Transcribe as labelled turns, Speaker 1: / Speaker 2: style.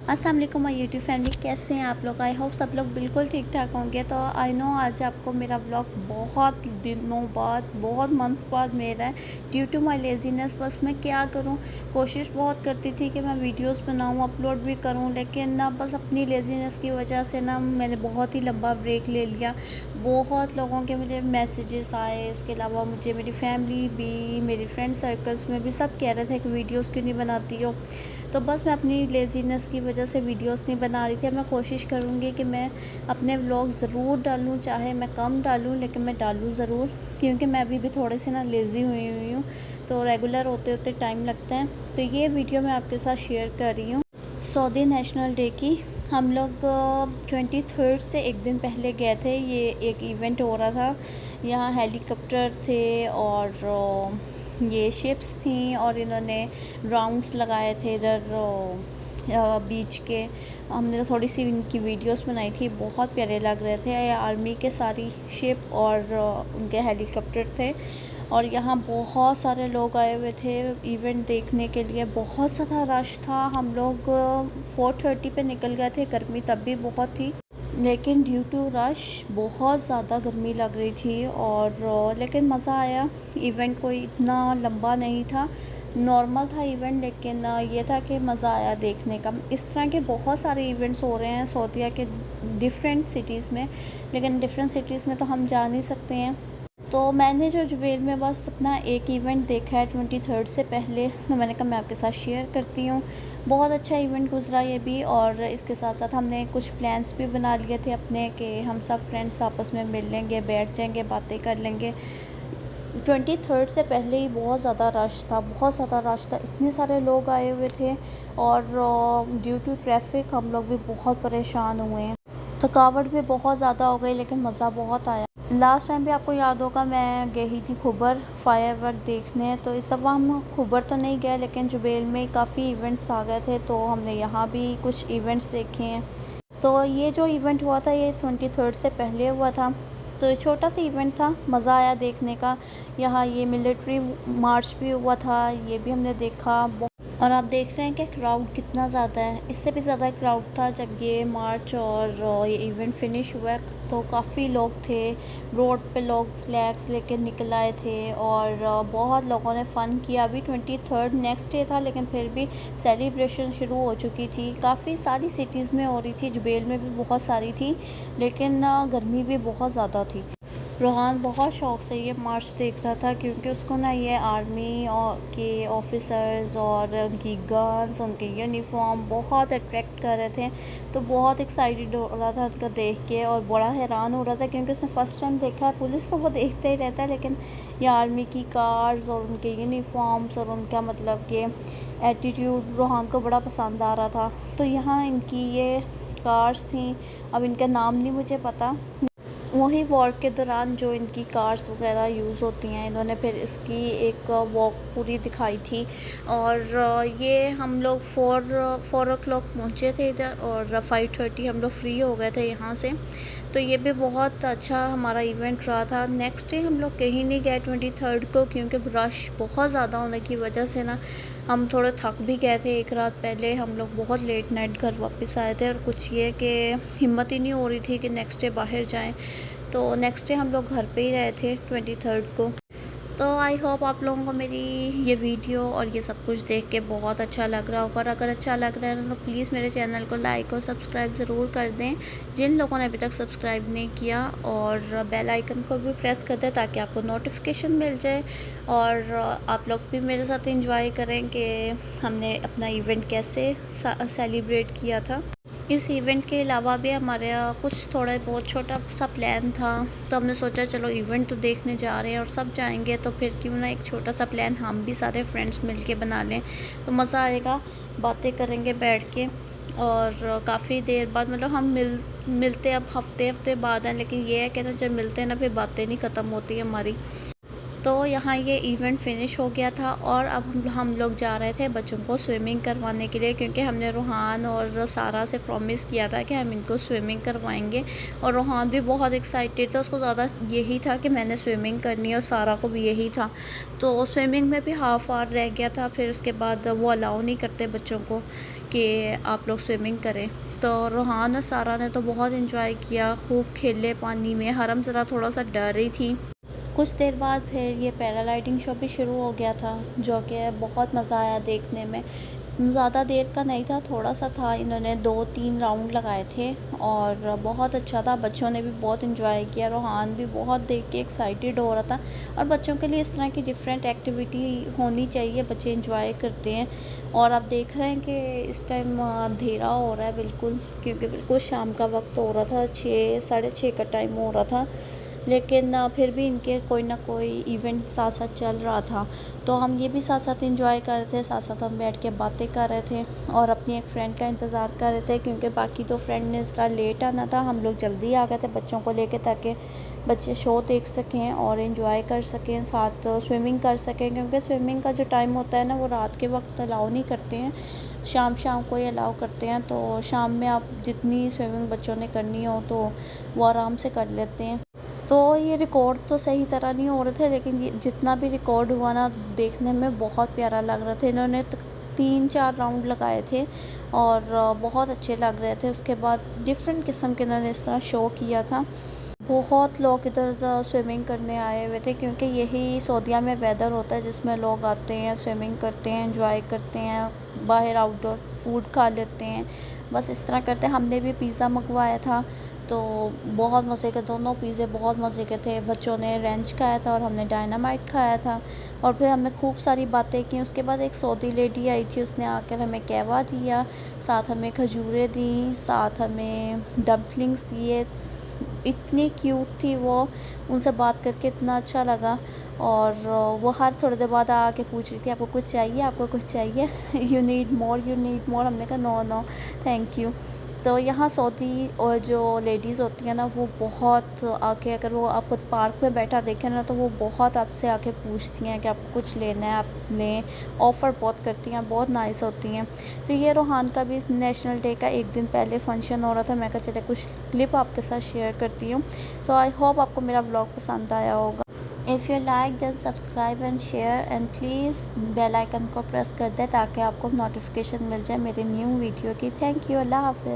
Speaker 1: अस्सलाम वालेकुम my YouTube family, कैसे हैं आप लोग। आई होप सब लोग बिल्कुल ठीक ठाक होंगे। तो आई नो आज आपको मेरा व्लॉग बहुत दिनों बाद, बहुत मंथ्स बाद मेरा है ड्यू टू माय लेज़ीनेस। बस मैं क्या करूं, कोशिश बहुत करती थी कि मैं वीडियोस बनाऊं, अपलोड भी करूं, लेकिन ना बस अपनी लेज़ीनेस की वजह से ना मैंने बहुत ही लंबा ब्रेक ले लिया। बहुत लोगों के मुझे मैसेजेस आए, इसके अलावा मुझे मेरी फैमिली भी, मेरी फ्रेंड सर्कल्स में भी सब कह रहे थे कि वीडियोज़ क्यों नहीं बनाती हो। तो बस मैं अपनी लेज़ीनेस की वजह से वीडियोस नहीं बना रही थी। मैं कोशिश करूँगी कि मैं अपने व्लॉग ज़रूर डालूँ, चाहे मैं कम डालूँ लेकिन मैं डालूँ ज़रूर, क्योंकि मैं अभी भी थोड़ी सी ना लेज़ी हुई हूँ, तो रेगुलर होते होते टाइम लगता है। तो ये वीडियो मैं आपके साथ शेयर कर रही हूँ सऊदी नेशनल डे की। हम लोग 23rd से एक दिन पहले गए थे। ये एक इवेंट हो रहा था, यहाँ हेलीकॉप्टर थे और ये शिप्स थी और इन्होंने राउंड्स लगाए थे इधर बीच के। हमने तो थोड़ी सी इनकी वीडियोस बनाई थी, बहुत प्यारे लग रहे थे। आर्मी के सारी शिप और उनके हेलीकॉप्टर थे और यहाँ बहुत सारे लोग आए हुए थे इवेंट देखने के लिए। बहुत ज़्यादा रश था। हम लोग 4:30 पे निकल गए थे, गर्मी तब भी बहुत थी, लेकिन ड्यू टू रश बहुत ज़्यादा गर्मी लग रही थी। और लेकिन मज़ा आया। इवेंट कोई इतना लंबा नहीं था, नॉर्मल था इवेंट, लेकिन ये था कि मज़ा आया देखने का। इस तरह के बहुत सारे इवेंट्स हो रहे हैं सऊदीया के डिफरेंट सिटीज़ में, लेकिन डिफरेंट सिटीज़ में तो हम जा नहीं सकते हैं। तो मैंने जो जुबेल में बस अपना एक इवेंट देखा है 23rd से पहले, तो मैंने कहा मैं आपके साथ शेयर करती हूँ। बहुत अच्छा इवेंट गुजरा ये भी, और इसके साथ साथ हमने कुछ प्लान्स भी बना लिए थे अपने कि हम सब फ्रेंड्स आपस में मिल लेंगे, बैठ जाएंगे, बातें कर लेंगे। 23rd से पहले ही बहुत ज़्यादा रश था, बहुत ज़्यादा रश था, इतने सारे लोग आए हुए थे और ड्यू टू ट्रैफिक हम लोग भी बहुत परेशान हुए हैं। थकावट भी बहुत ज़्यादा हो गई, लेकिन मज़ा बहुत आया। लास्ट टाइम भी आपको याद होगा मैं गई थी खुबर फायरवर्क देखने, तो इस दफ़ा हम खुबर तो नहीं गए, लेकिन जुबेल में काफ़ी इवेंट्स आ गए थे, तो हमने यहाँ भी कुछ इवेंट्स देखे हैं। तो ये जो इवेंट हुआ था ये 23rd से पहले हुआ था, तो ये छोटा सा इवेंट था, मज़ा आया देखने का। यहाँ ये मिलिट्री मार्च भी हुआ था, ये भी हमने देखा। और आप देख रहे हैं कि क्राउड कितना ज़्यादा है, इससे भी ज़्यादा क्राउड था जब ये मार्च और ये इवेंट फिनिश हुआ। तो काफ़ी लोग थे रोड पे, लोग फ्लैग्स लेके निकल आए थे और बहुत लोगों ने फ़न किया। अभी 23rd नेक्स्ट डे था, लेकिन फिर भी सेलिब्रेशन शुरू हो चुकी थी। काफ़ी सारी सिटीज़ में हो रही थी, जुबेल में भी बहुत सारी थी, लेकिन गर्मी भी बहुत ज़्यादा थी। रोहान बहुत शौक़ से ये मार्च देख रहा था, क्योंकि उसको ना ये आर्मी और के ऑफिसर्स और उनकी गन्स, उनके यूनिफॉर्म बहुत अट्रैक्ट कर रहे थे। तो बहुत एक्साइटेड हो रहा था उनको देख के, और बड़ा हैरान हो रहा था क्योंकि उसने फ़र्स्ट टाइम देखा है। पुलिस तो वो देखते ही रहता है, लेकिन ये आर्मी की कार्स और उनके यूनिफॉर्म्स और उनका मतलब कि एटीट्यूड रोहान को बड़ा पसंद आ रहा था। तो यहाँ इनकी ये कार्स थी, अब इनका नाम नहीं मुझे पता। वही वॉर के दौरान जो इनकी कार्स वगैरह यूज़ होती हैं, इन्होंने फिर इसकी एक वॉक पूरी दिखाई थी। और ये हम लोग 4 o'clock पहुँचे थे इधर, और 5:30 हम लोग फ्री हो गए थे यहाँ से। तो ये भी बहुत अच्छा हमारा इवेंट रहा था। नेक्स्ट डे हम लोग कहीं नहीं गए 23rd को, क्योंकि रश बहुत ज़्यादा होने की वजह से ना हम थोड़े थक भी गए थे। एक रात पहले हम लोग बहुत लेट नाइट घर वापस आए थे, और कुछ ये कि हिम्मत ही नहीं हो रही थी कि नेक्स्ट डे बाहर जाएं। तो नेक्स्ट डे हम लोग घर पे ही रहे थे 23rd को। तो आई होप आप लोगों को मेरी ये वीडियो और ये सब कुछ देख के बहुत अच्छा लग रहा होगा। और अगर अच्छा लग रहा है तो प्लीज़ मेरे चैनल को लाइक और सब्सक्राइब ज़रूर कर दें, जिन लोगों ने अभी तक सब्सक्राइब नहीं किया, और बेल आइकन को भी प्रेस कर दें ताकि आपको नोटिफिकेशन मिल जाए, और आप लोग भी मेरे साथ एंजॉय करें कि हमने अपना इवेंट कैसे सेलिब्रेट किया था। इस इवेंट के अलावा भी हमारे यहाँ कुछ थोड़ा बहुत छोटा सा प्लान था, तो हमने सोचा चलो इवेंट तो देखने जा रहे हैं और सब जाएंगे, तो फिर क्यों ना एक छोटा सा प्लान हम भी सारे फ्रेंड्स मिलके बना लें, तो मज़ा आएगा। बातें करेंगे बैठ के, और काफ़ी देर बाद मतलब हम मिलते अब हफ्ते बाद हैं, लेकिन ये है कि ना जब मिलते हैं ना फिर बातें नहीं ख़त्म होती हमारी। तो यहाँ ये इवेंट फिनिश हो गया था और अब हम लोग जा रहे थे बच्चों को स्विमिंग करवाने के लिए, क्योंकि हमने रूहान और सारा से प्रॉमिस किया था कि हम इनको स्विमिंग करवाएंगे। और रूहान भी बहुत एक्साइटेड था, उसको ज़्यादा यही था कि मैंने स्विमिंग करनी है, और सारा को भी यही था। तो स्विमिंग में भी हाफ आवर रह गया था, फिर उसके बाद वो अलाउ नहीं करते बच्चों को कि आप लोग स्विमिंग करें। तो रूहान और सारा ने तो बहुत इन्जॉय किया, खूब खेले पानी में। हरम ज़रा थोड़ा सा डर रही थी। कुछ देर बाद फिर ये पैराग्लाइडिंग शो भी शुरू हो गया था, जो कि बहुत मज़ा आया देखने में। ज़्यादा देर का नहीं था, थोड़ा सा था। इन्होंने 2-3 राउंड लगाए थे और बहुत अच्छा था। बच्चों ने भी बहुत इन्जॉय किया, रूहान भी बहुत देख के एक्साइटेड हो रहा था। और बच्चों के लिए इस तरह की डिफरेंट एक्टिविटी होनी चाहिए, बच्चे इन्जॉय करते हैं। और आप देख रहे हैं कि इस टाइम अंधेरा हो रहा है बिल्कुल, क्योंकि बिल्कुल शाम का वक्त हो रहा था, 6 साढ़े 6 का टाइम हो रहा था। लेकिन फिर भी इनके कोई ना कोई इवेंट साथ साथ चल रहा था, तो हम ये भी साथ साथ इंजॉय कर रहे थे। साथ साथ हम बैठ के बातें कर रहे थे और अपनी एक फ़्रेंड का इंतज़ार कर रहे थे, क्योंकि बाकी तो फ्रेंड ने इस तरह लेट आना था। हम लोग जल्दी आ गए थे बच्चों को लेके, ताकि बच्चे शो देख सकें और इन्जॉय कर सकें, साथ स्विमिंग कर सकें। क्योंकि स्विमिंग का जो टाइम होता है ना, वो रात के वक्त अलाउ नहीं करते हैं, शाम शाम को ही अलाउ करते हैं। तो शाम में आप जितनी स्विमिंग बच्चों ने करनी हो तो वो आराम से कर लेते हैं। तो ये रिकॉर्ड तो सही तरह नहीं हो रहे थे, लेकिन ये जितना भी रिकॉर्ड हुआ ना, देखने में बहुत प्यारा लग रहा था। इन्होंने 3-4 राउंड लगाए थे और बहुत अच्छे लग रहे थे। उसके बाद डिफरेंट किस्म के इन्होंने इस तरह शो किया था। बहुत लोग इधर स्विमिंग करने आए हुए थे, क्योंकि यही सऊदीया में वेदर होता है जिसमें लोग आते हैं, स्विमिंग करते हैं, एंजॉय करते हैं, बाहर आउटडोर फूड खा लेते हैं, बस इस तरह करते हैं। हमने भी पिज़्ज़ा मंगवाया था, तो बहुत मज़े के, दोनों पिज़्ज़े बहुत मज़े के थे। बच्चों ने रैंच खाया था और हमने डायनामाइट खाया था। और फिर हमने खूब सारी बातें की। उसके बाद एक सऊदी लेडी आई थी, उसने आकर हमें कहवा दिया, साथ हमें खजूरें दी, साथ हमें डम्पलिंग्स दिए। इतनी क्यूट थी वो, उनसे बात करके इतना अच्छा लगा। और वो हर थोड़ी देर बाद आके पूछ रही थी, आपको कुछ चाहिए, आपको कुछ चाहिए, you need more, you need more. हमने कहा नो नो थैंक यू। तो यहाँ सऊदी और जो लेडीज़ होती हैं ना, वो बहुत आके, अगर वो आप खुद पार्क में बैठा देखें ना, तो वो बहुत आपसे आके पूछती हैं कि आपको कुछ लेना है आप लें, ऑफ़र बहुत करती हैं, बहुत नाइस होती हैं। तो ये रूहान का भी नेशनल डे का एक दिन पहले फंक्शन हो रहा था। मैं कहा चले कुछ क्लिप आपके साथ शेयर करती हूँ। तो आई होप आपको मेरा ब्लॉग पसंद आया होगा। If you like then subscribe and share and please bell icon को प्रेस कर दें, ताकि आपको नोटिफिकेशन मिल जाए मेरे न्यू वीडियो की। थैंक यू, अल्लाह हाफ़िज़।